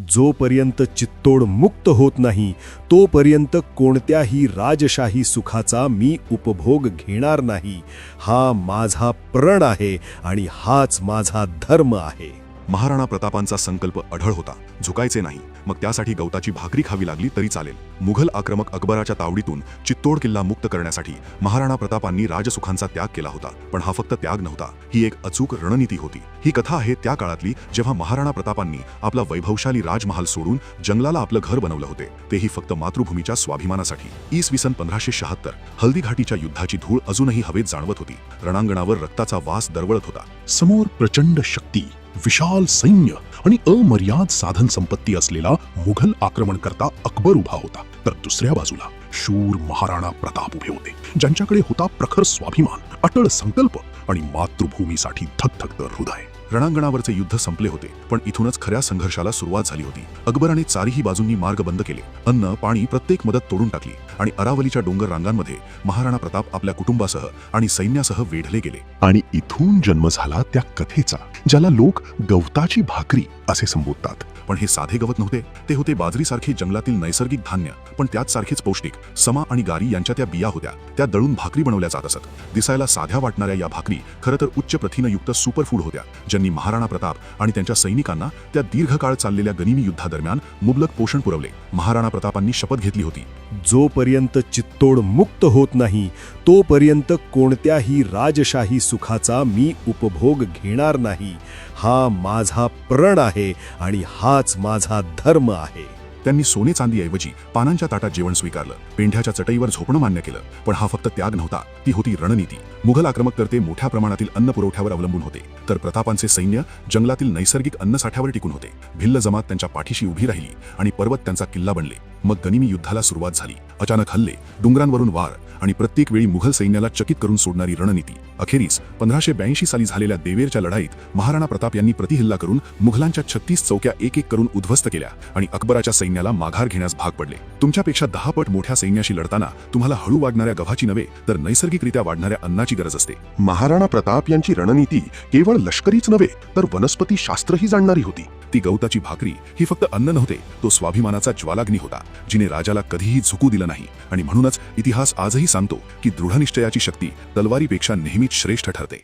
जोपर्यंत चित्तोड मुक्त होत नाही तोपर्यंत कोणत्याही राजशाही सुखाचा मी उपभोग घेणार नाही. हा माझा प्रण आहे आणि हाच माझा धर्म आहे. महाराणा प्रतापांचा संकल्प अढळ होता. झुकायचे नाही, मग त्यासाठी गवताची भाकरी खावी लागली तरी चालेल. मुघल आक्रमक अकबराच्या तावडीतून चित्तोड किल्ला मुक्त करण्यासाठी महाराणा प्रतापांनी राजसुखांचा त्याग केला होता. पण हा फक्त त्याग नव्हता, ही एक अचूक रणनीती होती. ही कथा आहे त्या काळातली जेव्हा महाराणा प्रतापांनी आपला वैभवशाली राजमहाल सोडून जंगलाला आपलं घर बनवलं होते, तेही फक्त मातृभूमीच्या स्वाभिमानासाठी. इसवी सन 1576 हल्दीघाटीच्या युद्धाची धूळ अजूनही हवेत जाणवत होती. रणांगणावर रक्ताचा वास दरवळत होता. समोर प्रचंड शक्ती, विशाल सैन्य आणि अमर्याद साधन संपत्ती असलेला मुघल आक्रमणकर्ता अकबर उभा होता. तर दुसऱ्या बाजूला शूर महाराणा प्रताप उभे होते, ज्यांच्याकडे होता प्रखर स्वाभिमान, अटळ संकल्प आणि मातृभूमीसाठी धगधगतं हृदय. रणांगणावरचे युद्ध संपले होते, पण इथूनच खऱ्या संघर्षाला सुरुवात झाली होती. अकबराने चारही बाजूंनी मार्ग बंद केले, अन्न पाणी प्रत्येक मदत तोडून टाकली आणि अरावलीच्या डोंगर रांगांमध्ये महाराणा प्रताप आपल्या कुटुंबासह आणि सैन्यासह वेढले गेले. आणि इथून जन्म झाला त्या कथेचा, ज्याला लोक गवताची भाकरी असे संबोधतात. पण हे साधे गवत नव्हते, ते होते बाजरीसारखे जंगलातील नैसर्गिक धान्य, पण त्याच सारखेच पौष्टिक. समा आणि गारी यांच्या त्या बिया होत्या, त्या दळून भाकरी बनवल्या जात असत. दिसायला साध्या वाटणाऱ्या या भाकरी खरं तर उच्च प्रथिनयुक्त सुपरफूड होत्या, ज्यांनी महाराणा प्रताप आणि त्यांच्या सैनिकांना त्या दीर्घकाळ चाललेल्या गनिमी युद्धादरम्यान मुबलक पोषण पुरवले. महाराणा प्रतापांनी शपथ घेतली होती, जोपर्यंत चित्तोड मुक्त होत नाही तोपर्यंत कोणत्याही राजशाही सुखाचा मी उपभोग घेणार नाही. हा माझा प्रण आहे आणि हाच माझा धर्म आहे. त्यांनी सोने चांदीऐवजी पानांच्या ताटात जेवण स्वीकारलं, पेंढ्याच्या चटईवर झोपणं मान्य केलं. पण हा फक्त त्याग नव्हता, ती होती रणनीती. मुघल आक्रमककर्ते मोठ्या प्रमाणातील अन्न पुरवठ्यावर अवलंबून होते, तर प्रतापांचे सैन्य जंगलातील नैसर्गिक अन्नसाठ्यावर टिकून होते. भिल्ल जमात त्यांच्या पाठीशी उभी राहिली आणि पर्वत त्यांचा किल्ला बनले. मग गनिमी युद्धाला सुरुवात झाली. अचानक हल्ले, डोंगरांवरून वार आणि प्रत्येक वेळी मुघल सैन्याला चकित करून सोडणारी रणनीती. अखेरीस 1582 साली झालेल्या देवेरच्या लढाईत महाराणा प्रताप यांनी प्रतिहल्ला करून मुघलांच्या 36 चौक्या एक एक करून उद्ध्वस्त केल्या आणि अकबराच्या सैन्याला माघार घेण्यास भाग पडले. तुमच्यापेक्षा 10 पट मोठ्या सैन्याशी लढताना तुम्हाला हळू वाढणाऱ्या गव्हाची नव्हे, तर नैसर्गिकरित्या वाढणाऱ्या अन्नाची गरज असते. महाराणा प्रताप यांची रणनीती केवळ लष्करीच नव्हे, तर वनस्पती शास्त्रही जाणणारी होती. ती गवताची भाकरी ही फक्त अन्न नव्हते, तो स्वाभिमानाचा ज्वालाग्नी होता, जिने राजाला कधीही झुकू दिलं नाही. आणि म्हणूनच इतिहास आजही सांगतो की दृढनिश्चयाची शक्ती तलवारीपेक्षा नेहमीच श्रेष्ठ ठरते.